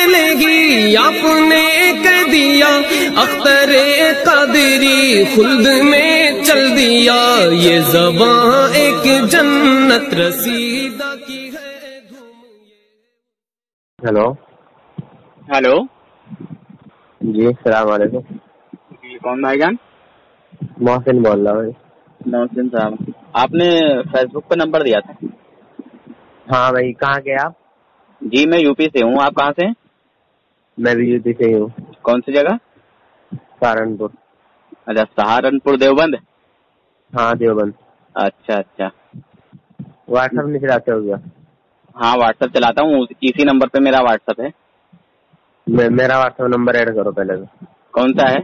لگی آپ نے کہہ دیا اختر قادری خلد میں چل دیا یہ زباں ایک جنت رسیدہ کی ہے دھوم. ہیلو جی السلام علیکم. جی کون بھائی جان؟ محسن بول رہا ہوں. محسن صاحب آپ نے فیس بک پہ نمبر دیا تھا. ہاں بھائی کہاں کے آپ؟ جی میں یو پی سے ہوں. آپ کہاں سے ہیں؟ میں بھی یو پی سے ہی ہوں. کون سی جگہ؟ سہارنپور. اچھا سہارنپور دیوبند. ہاں دیوبند. اچھا اچھا. واٹس ایپ نہیں چلاتے ہو گیا؟ ہاں واٹس ایپ چلاتا ہوں, اسی نمبر پہ میرا واٹس ایپ ہے. میرا واٹس ایپ نمبر ایڈ کرو پہلے. کون سا ہے؟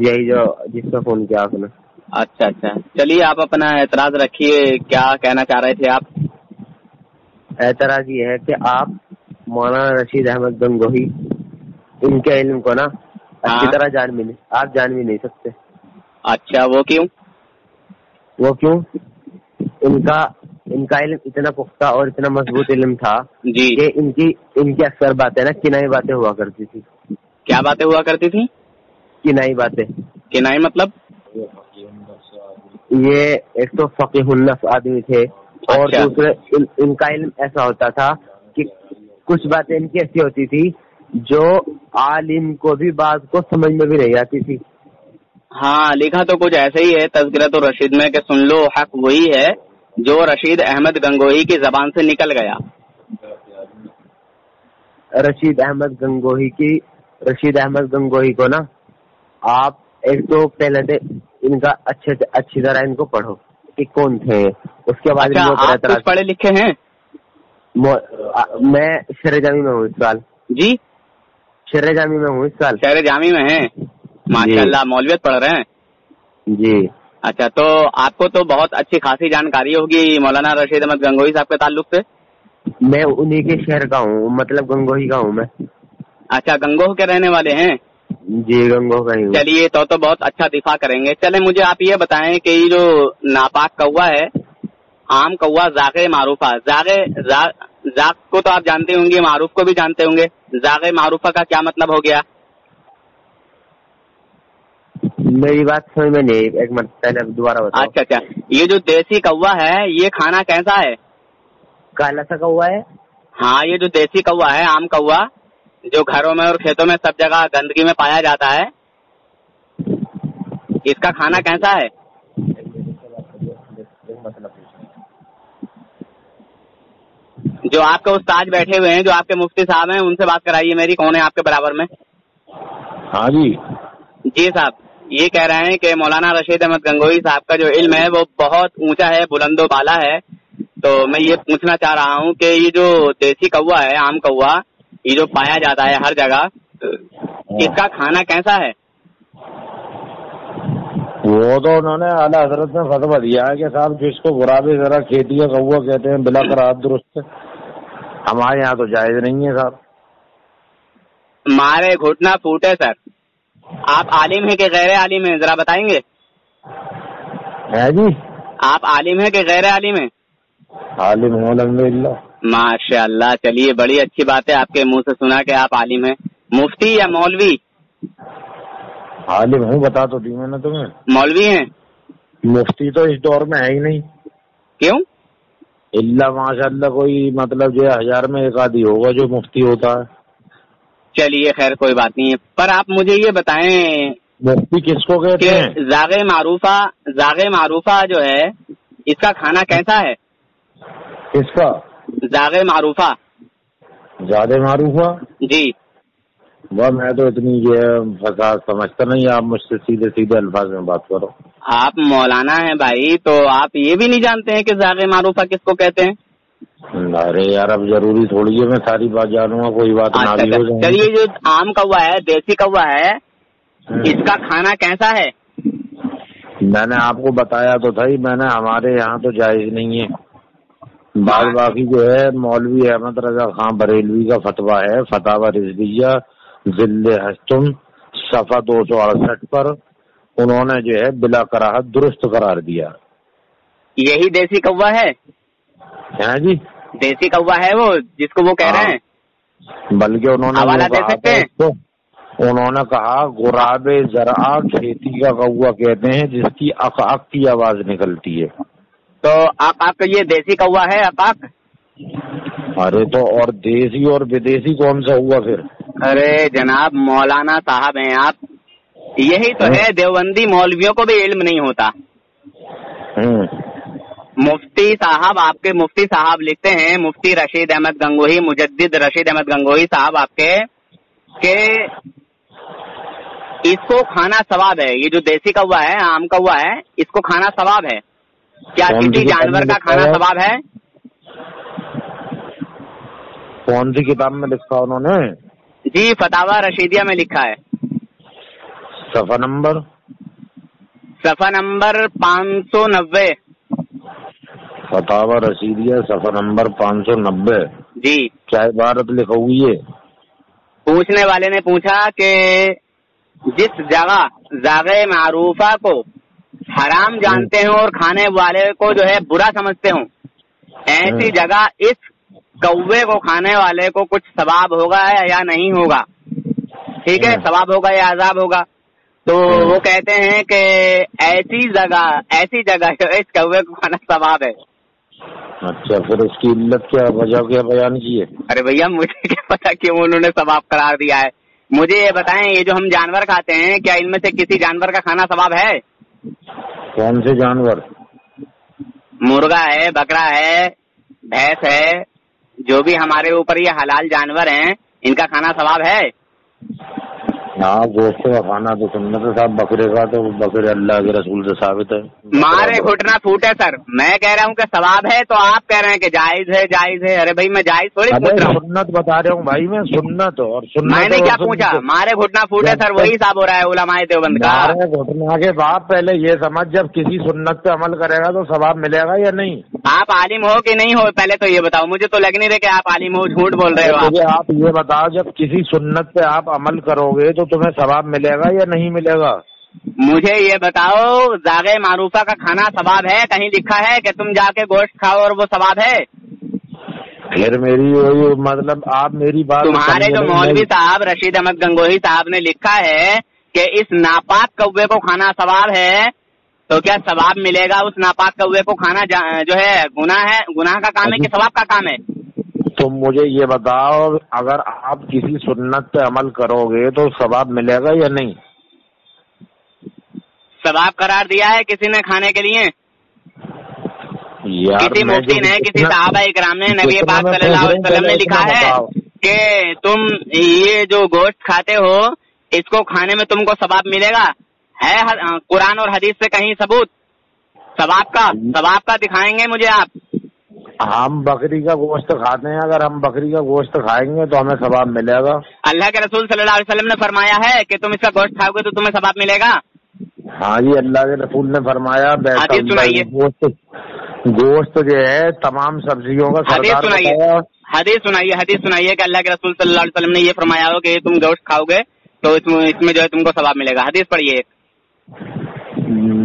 یہی جو جس پہ فون کیا آپ نے. اچھا اچھا چلیے آپ اپنا اعتراض رکھیے, کیا کہنا چاہ رہے تھے آپ؟ اعتراض یہ ہے کہ آپ مولانا رشید احمد گنگوہی ان کے علم کو نا اچھی طرح آپ جان بھی نہیں سکتے. اچھا وہ کیوں؟ وہ کیوں؟ ان کا علم اتنا پختہ اور اتنا مضبوط علم تھا جی کہ ان کی اکثر باتیں نا کنائی باتیں ہوا کرتی تھی. کیا باتیں ہوا کرتی تھی؟ کنائی باتیں. کنائی مطلب؟ یہ ایک تو فقیہ النفس آدمی تھے اور دوسرے ان کا علم ایسا ہوتا تھا کہ کچھ باتیں ان کی ایسی ہوتی تھی جو عالم کو بھی بات کو سمجھ میں بھی نہیں آتی تھی. ہاں لکھا تو کچھ ایسے ہی ہے تذکرۃ الرشید میں کہ سن لو حق وہی ہے جو رشید احمد گنگوہی کی زبان سے نکل گیا. رشید احمد گنگوہی کو نا آپ ایک تو پہلے ان کا اچھی طرح ان کو پڑھو کہ کون تھے, اس کے بعد آپ کچھ پڑھے لکھے ہیں؟ میں شرع جامی میں ہوں اس سال. جی شرع جامی میں ہوں اس سال. شرع جامی میں ہیں ماشاء اللہ, مولویت پڑھ رہے ہیں؟ جی. اچھا تو آپ کو تو بہت اچھی خاصی جانکاری ہوگی مولانا رشید احمد گنگوہی صاحب کے تعلق سے. میں انہی کے شہر کا ہوں, مطلب گنگوہی کا ہوں میں. اچھا گنگوہ کے رہنے والے ہیں؟ جی گنگوہ کا ہی ہوں. چلیے تو بہت اچھا دفاع کریں گے. چلے مجھے آپ یہ بتائیں کہ یہ جو ناپاک کوا ہے, عام کوا زاغ معروفہ, زاغ کو تو آپ جانتے ہوں گے, معروف کو بھی جانتے ہوں گے. زاغ معروفہ کا کیا مطلب ہو گیا؟ میری بات سمجھ میں نہیں, ایک منٹ پہلے دوبارہ بتاؤ. اچھا یہ جو دیسی کوا ہے یہ کھانا کیسا ہے؟ کالا سا کوا ہے. ہاں یہ جو دیسی کوا ہے, عام کوا جو گھروں میں اور کھیتوں میں سب جگہ گندگی میں پایا جاتا ہے, اس کا کھانا کیسا ہے؟ جو آپ کے استاد بیٹھے ہوئے ہیں, جو آپ کے مفتی صاحب ہیں, ان سے بات کرائیے میری. کون ہے آپ کے برابر میں؟ ہاں جی. جی صاحب یہ کہہ رہے ہیں کہ مولانا رشید احمد گنگوہی صاحب کا جو علم ہے وہ بہت اونچا ہے, بلند و بالا ہے. تو میں یہ پوچھنا چاہ رہا ہوں کہ یہ جو دیسی کوا ہے, عام کوا, یہ جو پایا جاتا ہے ہر جگہ, اس کا کھانا کیسا ہے؟ وہ تو انہوں نے اعلیٰ حضرت میں فتویٰ دیا ہے کہ صاحب جس کو غرابے ذرا کھیتی کا کوا کہتے ہیں بلا کراہت درست. ہمارے یہاں تو جائز نہیں ہے صاحب. مارے گھٹنا پھوٹے سر. آپ عالم ہیں کہ غیر عالم ہیں, ذرا بتائیں گے؟ ہے جی. آپ عالم ہیں کہ غیر عالم ہیں؟ عالم ہوں الحمدللہ. ماشاء اللہ, چلیے بڑی اچھی بات ہے, آپ کے منہ سے سنا کہ آپ عالم ہیں. مفتی یا مولوی؟ عالم ہوں, بتا تو دی میں نے تمہیں. مولوی ہیں؟ مفتی تو اس دور میں ہے ہی نہیں. کیوں؟ اللہ ماشاء اللہ کوئی مطلب جو 1000 میں ایک آدھی ہوگا جو مفتی ہوتا ہے. چلیے خیر کوئی بات نہیں ہے, پر آپ مجھے یہ بتائیں مفتی کس کو کہتے ہیں؟ زاغ معروفہ جو ہے اس کا کھانا کیسا ہے؟ کس کا؟ زاغ معروفہ. زیادہ معروف ہوا جی. وہ میں تو اتنی یہ فساد سمجھتا نہیں, آپ مجھ سے سیدھے الفاظ میں بات کرو. آپ مولانا ہیں بھائی, تو آپ یہ بھی نہیں جانتے ہیں کہ زاغ معروفہ کس کو کہتے ہیں؟ ارے یار اب ضروری تھوڑی ہے میں ساری بات جانوں گا, کوئی بات نہ بھی ہو جائے. چلیے جو عام کوا ہے, دیسی کوا ہے, اس کا کھانا کیسا ہے؟ میں نے آپ کو بتایا تو تھا ہی, میں نے ہمارے یہاں تو جائز نہیں ہے. بعد باقی جو ہے مولوی احمد رضا خان بریلوی کا فتویٰ ہے, فتاوی رضویہ ذل ہستم صفحہ 268 پر, انہوں نے جو ہے بلا کراہت درست قرار دیا. یہی دیسی کوا ہے؟ ہاں جی, دیسی کوا ہے وہ جس کو وہ کہہ رہے ہیں. بلکہ انہوں نے حوالہ دے سکتے ہیں؟ تو انہوں نے کہا غراب زرع کھیتی کا کوا کہتے ہیں جس کی اق اق کی آواز نکلتی ہے. تو اق یہ دیسی کوا ہے اق؟ ارے تو اور دیسی اور بدیسی کون سا ہوا پھر؟ ارے جناب مولانا صاحب ہیں آپ. یہی تو ہے دیوبندی مولویوں کو بھی علم نہیں ہوتا. مفتی صاحب آپ کے مفتی صاحب لکھتے ہیں، مفتی رشید احمد گنگوہی، مجدد رشید احمد گنگوہی صاحب آپ کے، کہ اس کو کھانا ثواب ہے. یہ جو دیسی کوا ہے، عام کوا ہے، اس کو کھانا ثواب ہے. کیا کسی جانور کا کھانا ثواب ہے؟ کون سی کتاب میں لکھا انہوں نے؟ جی فتاوی رشیدیہ میں لکھا ہے. صفحہ نمبر 590. فتاوی رشیدیہ صفحہ نمبر 590. جی کیا عبارت لکھی ہوئی ہے؟ پوچھنے والے نے پوچھا کہ جس جگہ ذاغِ معروفہ کو حرام جانتے ہوں اور کھانے والے کو جو ہے برا سمجھتے ہوں، ایسی جگہ اس کوے کو کھانے والے کو کچھ ثواب ہوگا یا نہیں ہوگا؟ ٹھیک ہے، ثواب ہوگا یا عذاب ہوگا؟ تو وہ کہتے ہیں کہ ایسی جگہ اس کوے کو کھانا ثواب ہے. اچھا، پھر اس کی علت کیا، وجہ کیا بیان کی ہے؟ ارے بھیا مجھے کیا پتا کیوں انہوں نے ثواب قرار دیا ہے. مجھے یہ بتائیں، یہ جو ہم جانور کھاتے ہیں کیا ان میں سے کسی جانور کا کھانا ثواب ہے؟ کون سے جانور؟ مرغا ہے، بکرا ہے، بھینس ہے، جو بھی ہمارے اوپر یہ حلال جانور ہیں، ان کا کھانا ثواب ہے؟ ہاں، گوشت کا کھانا تو سنت ہے صاحب. بکرے کا تو بکرے اللہ کے رسول سے ثابت ہے. مارے گھٹنا پھوٹے سر، میں کہہ رہا ہوں کہ ثواب ہے تو آپ کہہ رہے ہیں کہ جائز ہے جائز ہے. ارے بھائی میں جائز تھوڑی پوچھ رہا ہوں، سنت بتا رہا ہوں بھائی میں، سنت. اور سنت میں نے کیا پوچھا؟ مارے گھٹنا پھوٹے سر وہی حساب ہو رہا ہے علماء دیوبند کا. مارے گھٹنا کے بعد پہلے یہ سمجھ، جب کسی سنت پہ عمل کرے گا تو ثواب ملے گا یا نہیں؟ آپ عالم ہو کہ نہیں ہو پہلے تو یہ بتاؤ. مجھے تو لگ نہیں رہے کہ آپ عالم ہو، جھوٹ بول رہے ہو. مجھے آپ یہ بتاؤ، جب کسی سنت پہ آپ عمل کرو گے تو تمہیں ثواب ملے گا یا نہیں ملے گا؟ مجھے یہ بتاؤ، ذاغِ معروفہ کا کھانا ثواب ہے؟ کہیں لکھا ہے کہ تم جا کے گوشت کھاؤ اور وہ ثواب ہے؟ پھر میری مطلب آپ میری بات، تمہارے جو مولوی صاحب رشید احمد گنگوہی صاحب نے لکھا ہے کہ اس ناپاک کوے کو کھانا ثواب ہے، تو کیا ثواب ملے گا اس ناپاک کوے کو کھانا جو ہے گناہ ہے؟ گناہ کا کام ہے کہ ثواب کا کام ہے؟ تم مجھے یہ بتاؤ، اگر آپ کسی سنت پہ عمل کرو گے تو ثواب ملے گا یا نہیں؟ ثواب قرار دیا ہے کسی نے کھانے کے لیے؟ کسی مفتی نے، کسی صحابہ اکرام نے، نبی پاک صلی اللہ علیہ وسلم نے لکھا ہے کہ تم یہ جو گوشت کھاتے ہو اس کو کھانے میں تم کو ثواب ملے گا؟ ہے قرآن اور حدیث سے کہیں ثبوت ثواب کا دکھائیں گے مجھے آپ؟ ہم بکری کا گوشت کھاتے ہیں، اگر ہم بکری کا گوشت کھائیں گے تو ہمیں ثواب ملے گا. اللہ کے رسول صلی اللہ علیہ وسلم نے فرمایا ہے کہ تم اس کا گوشت کھاؤ گے تو تمہیں ثواب ملے گا. ہاں جی، اللہ کے رسول نے فرمایا گوشت جو ہے تمام سبزیوں کا سردار. حدیث سنائیے کہ اللہ کے رسول صلی اللہ علیہ وسلم نے یہ فرمایا ہو کہ تم گوشت کھاؤ گے تو اس میں جو ہے تم کو ثواب ملے گا. حدیث پڑھیے.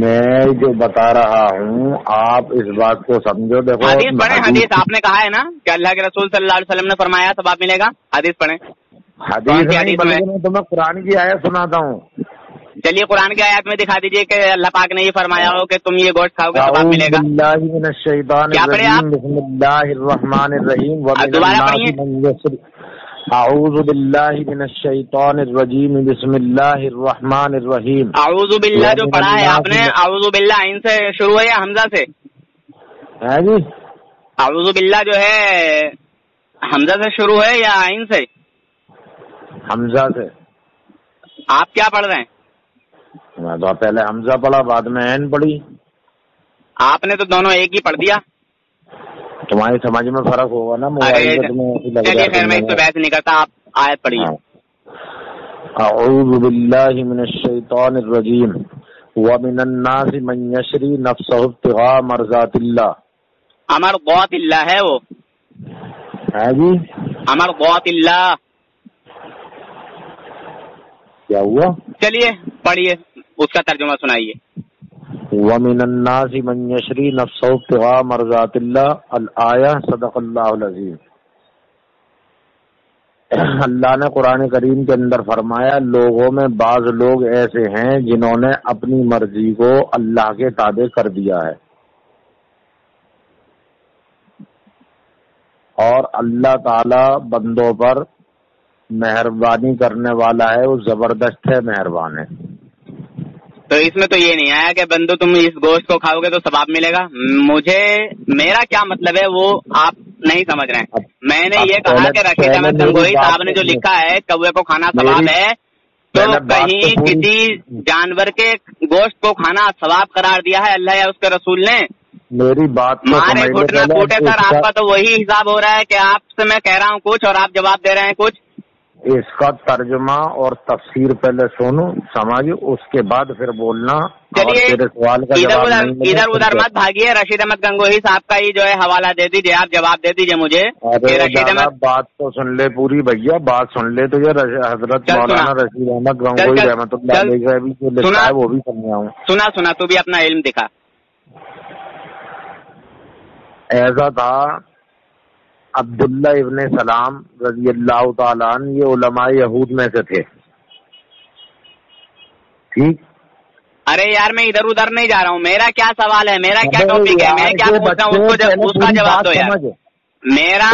میں جو بتا رہا ہوں آپ اس بات کو سمجھو. دیکھو حدیث پڑھیں. حدیث آپ نے کہا ہے نا کہ اللہ کے رسول صلی اللہ علیہ وسلم نے فرمایا ثواب ملے گا. حدیث پڑھیں. حدیث میں تمہیں قرآن کی آیت سناتا ہوں. چلیے قرآن کی آیت میں دکھا دیجئے کہ اللہ پاک نے یہ فرمایا ہو کہ تم یہ گوشت کھاؤ گے ثواب ملے گا. کیا پڑھے آپ؟ بسم اللہ الرحمن الرحیم. دوبارہ پڑھیے. اعوذ باللہ من الشیطان الرجیم بسم اللہ الرحمن الرحیم. اعوذ باللہ جو پڑھا ہے آپ نے، اعوذ باللہ عین سے شروع ہے یا حمزہ سے؟ ہے جی، اعوذ باللہ جو ہے حمزہ سے شروع ہے یا عین سے؟ حمزہ سے. آپ کیا پڑھ رہے ہیں؟ میں تو پہلے حمزہ پڑھا بعد میں عین پڑھی. آپ نے تو دونوں ایک ہی پڑھ دیا. تمہاری سمجھ میں فرق ہوگا نا. چلیے خیر میں اس پہ بحث نہیں کرتا، آپ آیت پڑھیے. اعوذ باللہ من الشیطان الرجیم ومن الناس من یشری نفسہ ابتغاء مرضات اللہ. امر غوت اللہ ہے وہ. ہے جی، امر غوت اللہ. کیا ہوا؟ چلیے پڑھیے، اس کا ترجمہ سنائیے. وَمِنَ النَّاسِ مَن يَشْرِي نَفْسَهُ ابْتِغَاءَ مَرْضَاتِ اللَّهِ الآیہ. صدق اللہ العظیم. اللہ نے قرآن کریم کے اندر فرمایا لوگوں میں بعض لوگ ایسے ہیں جنہوں نے اپنی مرضی کو اللہ کے تابع کر دیا ہے، اور اللہ تعالی بندوں پر مہربانی کرنے والا ہے، وہ زبردست ہے، مہربان ہے۔ تو اس میں تو یہ نہیں آیا کہ بندو تم اس گوشت کو کھاؤ گے تو ثواب ملے گا۔ میرا کیا مطلب ہے وہ آپ نہیں سمجھ رہے ہیں۔ میں نے یہ کہا کہ رشید احمد گنگوہی صاحب نے جو لکھا ہے کوے کو کھانا ثواب ہے، تو کہیں کسی جانور کے گوشت کو کھانا ثواب قرار دیا ہے اللہ یا اس کے رسول نے؟ میری بات مارے گھٹنا ٹوٹے سر، آپ کا تو وہی حساب ہو رہا ہے کہ آپ سے میں کہہ رہا ہوں کچھ اور آپ جواب دے رہے ہیں کچھ۔ اس کا ترجمہ اور تفسیر پہلے سنو، سمجھ، اس کے بعد پھر بولنا۔ چلیے تیرے سوال کا ادھر ادھر مت بھاگیے، رشید احمد گنگوہی صاحب کا ہی جو ہے حوالہ دے دیجیے، آپ جواب دے دیجیے مجھے کہ رشید احمد۔ بات تو سن لے پوری بھیا، بات سن لے، تجھے حضرت مولانا رشید احمد گنگوہی رحمۃ اللہ علیہ کا بھی جو لکھا ہے وہ بھی سمجھاؤں۔ سنا تو بھی اپنا علم دکھا۔ ایسا تھا عبداللہ ابن سلام رضی اللہ تعالیٰ عنہ، یہ علماء یہود میں سے تھے، ٹھیک؟ ارے یار میں ادھر ادھر نہیں جا رہا ہوں، میرا کیا سوال ہے، میرا کیا ٹاپک ہے، میں کیا پوچھ رہا ہوں اس کا جواب دو یار۔ میرا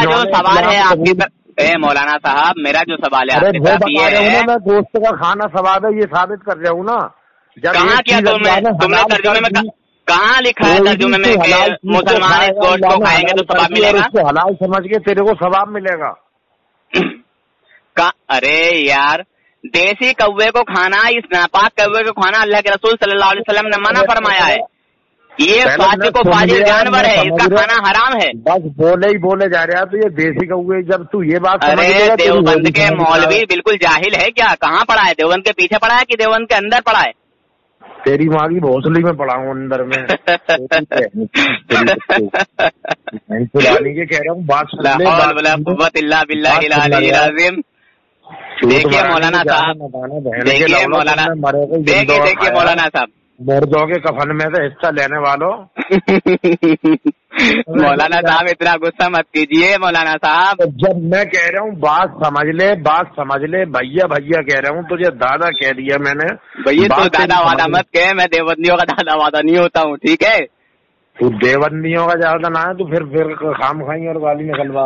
جو سوال ہے آپ کی مولانا صاحب، میرا جو سوال ہے آپ کی طرف یہ ہے، میں گوشت کا کھانا ثواب ہے یہ ثابت کر رہا ہوں نا۔ کہاں کیا تم نے ترجمے میں کہاں لکھا ہے ترجمے میں کہ مسلمان اس گوشت کو کھائیں گے تو ثواب ملے گا؟ حلال سمجھ کے تیرے کو ثواب ملے گا۔ ارے یار دیسی کوے کو کھانا، اس ناپاک کوے کو کھانا اللہ کے رسول صلی اللہ علیہ وسلم نے منع فرمایا ہے۔ یہ فاسق و فاجر جانور ہے، اس کا کھانا حرام ہے۔ بس بولے جا رہا تو یہ دیسی کوے، جب تو یہ بات ارے دیوبند کے مولوی بالکل جاہل ہے کیا؟ کہاں پڑھا ہے؟ دیوبند کے پیچھے پڑھا ہے کہ دیوبند کے اندر پڑھا ہے؟ تیری ماں کی بھونسلی میں پڑا ہوں اندر میں پرانی کے کہہ رہا ہوں بات سن لے۔ دیکھیے مولانا صاحب، دیکھیے مولانا صاحب، مردوں کے کفن میں سے حصہ لینے والوں مولانا صاحب اتنا غصہ مت کیجیے مولانا صاحب۔ جب میں کہہ رہا ہوں بات سمجھ لے بھیا کہہ رہا ہوں، تجھے دادا کہہ دیا میں نے بھیا، تو دادا وعدہ مت کہ میں دیوبندیوں کا دادا وعدہ نہیں ہوتا ہوں، ٹھیک ہے؟ تو دیوبندیوں کا زیادہ نہ ہے تو پھر خام کھائیں اور گالی نکلوا۔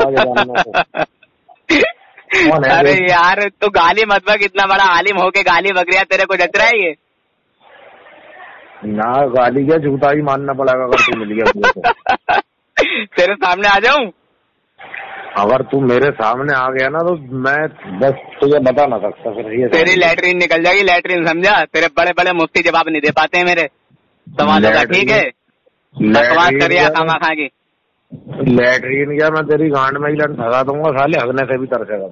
ارے یار تو گالی مت بک، اتنا بڑا عالم ہو کے گالی بک رہا، تیرے کو جچ رہا ہے یہ؟ نہ گالی کیا، جھوٹا ہی ماننا پڑے گا اگر تو مل گیا تیرے سامنے آ جاؤں؟ اگر تو میرے سامنے آ گیا نا تو میں بس تجھے بتا نہ سکتا پھر۔ تیری لیٹرین نکل جائے گی، لیٹرین سمجھا؟ تیرے بڑے بڑے مفتی جواب نہیں دے پاتے ہیں میرے سوالوں کا، ٹھیک ہے؟ بکواس کریے خامہ خواہ کی۔ لیٹرین کیا، میں تیری گانڈ میں ہی لڑ بھگا دوں گا، سالے ہگنے سے بھی ترسے گا۔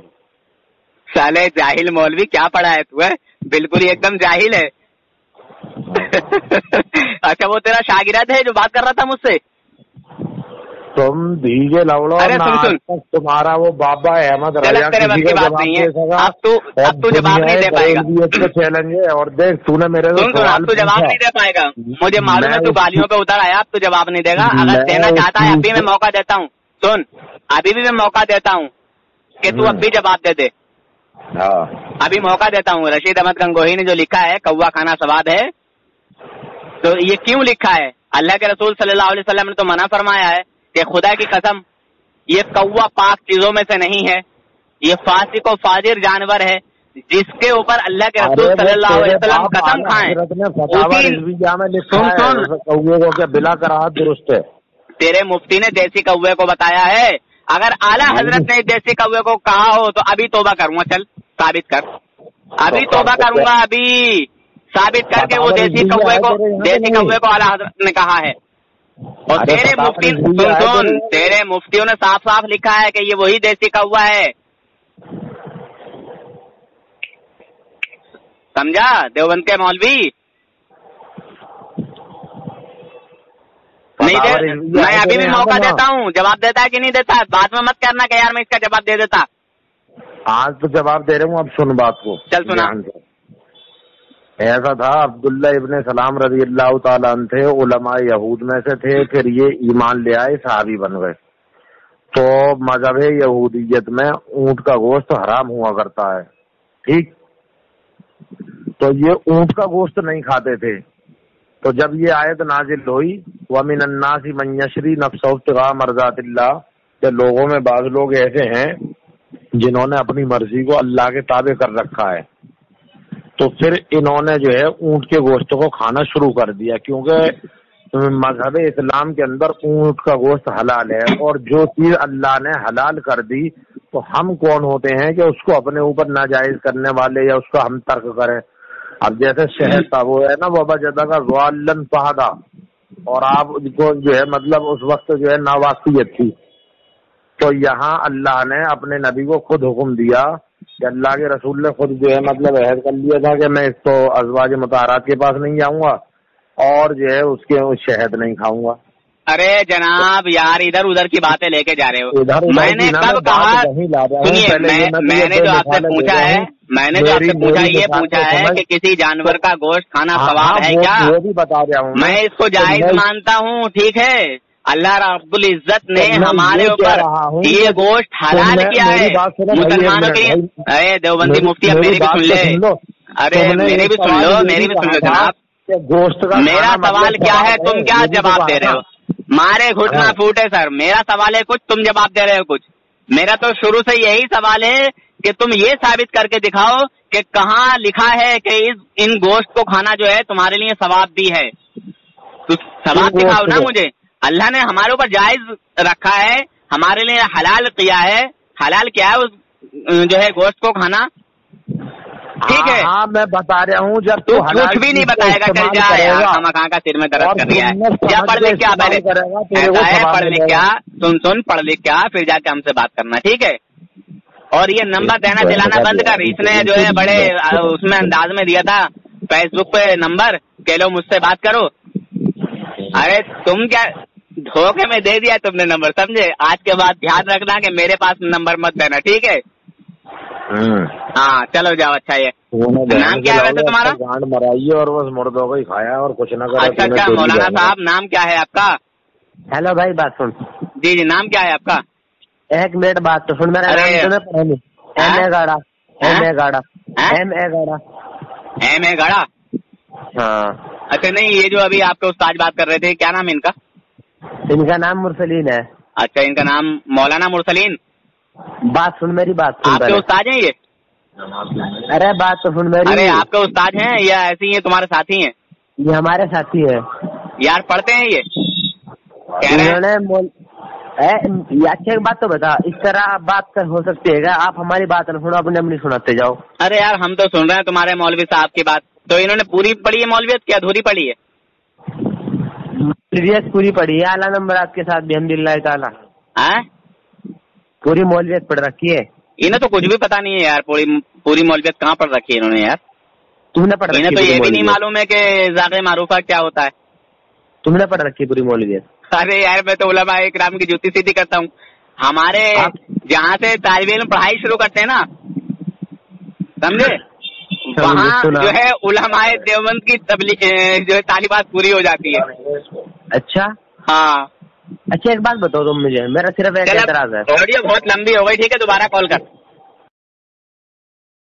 سالے جاہل مولوی کیا پڑھا ہے تو ہے؟ بالکل ہی ایک دم جاہل ہے۔ اچھا وہ تیرا شاگرد ہے جو بات کر رہا تھا مجھ سے؟ تم بھیگے لوڑو، تمہارا وہ بابا احمد رضا تیرے بس کی بات نہیں ہے، اب تو جواب نہیں دے پائے گا۔ چیلنج ہے اور دیکھ تو نے میرے اب تو جواب نہیں دے پائے گا، مجھے معلوم ہے تو گالیوں پہ اتر آیا، اب تو جواب نہیں دے گا۔ اگر دینا چاہتا ہے ابھی میں موقع دیتا ہوں، سن ابھی بھی میں موقع دیتا ہوں کہ تو اب بھی جواب دے دے۔ ابھی موقع دیتا ہوں۔ رشید احمد گنگوہی نے جو لکھا ہے کوا کھانا ثواب ہے، تو یہ کیوں لکھا ہے؟ اللہ کے رسول صلی اللہ علیہ وسلم نے تو منع فرمایا ہے کہ خدا کی قسم یہ کوا پاک چیزوں میں سے نہیں ہے، یہ فاسق و فاجر جانور ہے جس کے اوپر اللہ کے رسول صلی اللہ علیہ وسلم قسم کھائیں۔ بلا کراہت درست ہے۔ تیرے مفتی نے دیسی کوے کو بتایا ہے، اگر اعلیٰ حضرت نے دیسی کوے کو کہا ہو تو ابھی توبہ کروں گا، چل ثابت کر، ابھی توبہ کروں گا، ابھی ثابت کر کے وہ دیسی کوے کو اعلیٰ حضرت نے کہا ہے۔ اور تیرے مفتی تیرے مفتیوں نے صاف صاف لکھا ہے کہ یہ وہی دیسی کوا ہے، سمجھا دیوبند کے مولوی؟ میں ابھی بھی موقع دیتا ہوں، جواب دیتا ہے کہ نہیں دیتا؟ بعد میں مت کرنا کہ یار میں اس کا جواب دے دیتا۔ آج تو جواب دے رہا ہوں، اب سن بات کو، چل سنا۔ ایسا تھا عبداللہ ابن سلام رضی اللہ تعالیٰ عنہ تھے، علماء یہود میں سے تھے، پھر یہ ایمان لے آئے، صحابی بن گئے۔ تو مذہب یہودیت میں اونٹ کا گوشت حرام ہوا کرتا ہے. ٹھیک, تو یہ اونٹ کا گوشت نہیں کھاتے تھے. تو جب یہ آیت نازل ہوئی وَمِنَ النَّاسِ مَن يَشْرِي نَفْسَهُ ابْتِغَاءَ مَرْضَاتِ اللَّهِ, کہ لوگوں میں بعض لوگ ایسے ہیں جنہوں نے اپنی مرضی کو اللہ کے تابع کر رکھا ہے. تو پھر انہوں نے جو ہے اونٹ کے گوشت کو کھانا شروع کر دیا, کیونکہ مذہب اسلام کے اندر اونٹ کا گوشت حلال ہے, اور جو چیز اللہ نے حلال کر دی تو ہم کون ہوتے ہیں کہ اس کو اپنے اوپر ناجائز کرنے والے یا اس کو ہم ترک کریں. اب جیسے شہد تھا, وہ ہے نا وَوَجَدَكَ ضَالًّا فَهَدَىٰ, اور آپ کو جو ہے مطلب اس وقت جو ہے ناواقفیت تھی, تو یہاں اللہ نے اپنے نبی کو خود حکم دیا کہ اللہ کے رسول نے خود جو ہے مطلب عہد کر لیا تھا کہ میں اس کو ازواج مطہرات کے پاس نہیں جاؤں گا اور جو ہے اس کے شہد نہیں کھاؤں گا. ارے جناب یار ادھر ادھر کی باتیں لے کے جا رہے ہو. میں نے کب کہا, سنیے میں نے جو آپ سے پوچھا ہے, میں نے جو آپ سے پوچھا یہ پوچھا ہے کہ کسی جانور کا گوشت کھانا ثواب ہے کیا؟ وہ بھی بتا رہا ہوں میں اس کو جائز مانتا ہوں. ٹھیک ہے, اللہ رب العزت نے ہمارے اوپر یہ گوشت حلال کیا ہے مسلمانوں کے لیے. ارے دیوبندی مفتی اب میری بھی سن لے, ارے میری بھی سن لو, میری بھی سن لو جناب. گوشت کا میرا سوال کیا ہے, تم کیا جواب دے رہے ہو؟ مارے گھٹنا پھوٹے سر, میرا سوال ہے کچھ, تم جواب دے رہے ہو کچھ. میرا تو شروع سے یہی سوال ہے کہ تم یہ ثابت کر کے دکھاؤ کہ کہاں لکھا ہے کہ ان گوشت کو کھانا جو ہے تمہارے لیے ثواب بھی ہے. تو ثواب دکھاؤ نا مجھے. اللہ نے ہمارے اوپر جائز رکھا ہے, ہمارے لیے حلال کیا ہے. حلال کیا ہے اس جو ہے گوشت کو کھانا. ٹھیک ہے, ہاں میں بتا رہا ہوں. جب تو کچھ بھی نہیں بتائے گا, چل جا یار, کہاں کا سر میں درد کر رہا ہے. کیا پڑھ لکھ کیا پہلے پڑھ لکھ کیا, سن پڑھ لکھ کیا, پھر جا کے ہم سے بات کرنا. ٹھیک ہے, اور یہ نمبر دینا دلانا بند کر. اس نے جو ہے بڑے اس میں انداز میں دیا تھا فیس بک پہ نمبر کہ لو مجھ سے بات کرو. ارے تم کیا دھوکے میں دے دیا تم نے نمبر, سمجھے. آج کے بعد دھیان رکھنا کہ میرے پاس نمبر مت دینا. ٹھیک ہے, ہاں چلو جاؤ. اچھا یہ نام کیا ہے ویسے تمہارا؟ گانڈ مرائیے اور بس مردوں کو ہی کھایا اور کچھ نہ کرے. اچھا مولانا صاحب نام کیا ہے آپ کا؟ ہیلو بھائی بات سن. جی جی نام کیا ہے آپ کا؟ ایک منٹ بات تو سن. میرا نام ایم اے گاڑا. ایم اے گاڑا. ایم اے گاڑا. ایم اے گاڑا. ہاں. اچھا نہیں, یہ جو ابھی آپ کے استاد بات کر رہے تھے کیا نام ان کا؟ ان کا نام مرسلین ہے. اچھا ان کا نام مولانا مرسلین. بات سن میری بات سن. آپ کے استاد ہیں یہ؟ ارے بات تو سن میری. ارے آپ کے استاد ہیں یا ایسے ہی تمہارے ساتھی ہیں؟ یہ ہمارے ساتھی ہے یار. پڑھتے ہیں یہ؟ اچھا ایک بات تو بتا, اس طرح آپ بات ہو سکتی ہے کیا؟ آپ ہماری بات نہ سنو, اپنی اپنی سناتے جاؤ. ارے یار ہم تو سن رہے ہیں تمہارے مولوی صاحب کی بات. تو انہوں نے پوری پڑھی ہے مولویت کیا ادھوری پڑھی ہے؟ مولویت پوری پڑھی ہے, اعلیٰ نمبرات کے ساتھ الحمد للہ تعالیٰ. پوری مولویت پڑھ رکھی ہے. انہیں تو کچھ بھی پتا نہیں ہے یار, پوری مولویت کہاں پڑھ رکھی ہے انہوں نے یار. تم نے پڑھ رکھی؟ انہیں تو یہ بھی نہیں معلوم ہے کہ ذاکر معروفہ کیا ہوتا ہے. تم نے پڑھ رکھی پوری مولویت؟ ارے یار میں تو علماء اکرام کی جوتی سیدھی کرتا ہوں. ہمارے جہاں سے طالب علم پڑھائی شروع کرتے ہیں نا, سمجھے, وہاں جو ہے علماء دیوبند کی جو ہے تعلیمات پوری ہو جاتی ہے. اچھا ہاں. اچھا ایک بات بتاؤ تم مجھے, میرا صرف ایک اعتراض ہے. آڈیو بہت لمبی ہو گئی. ٹھیک ہے دوبارہ کال کر.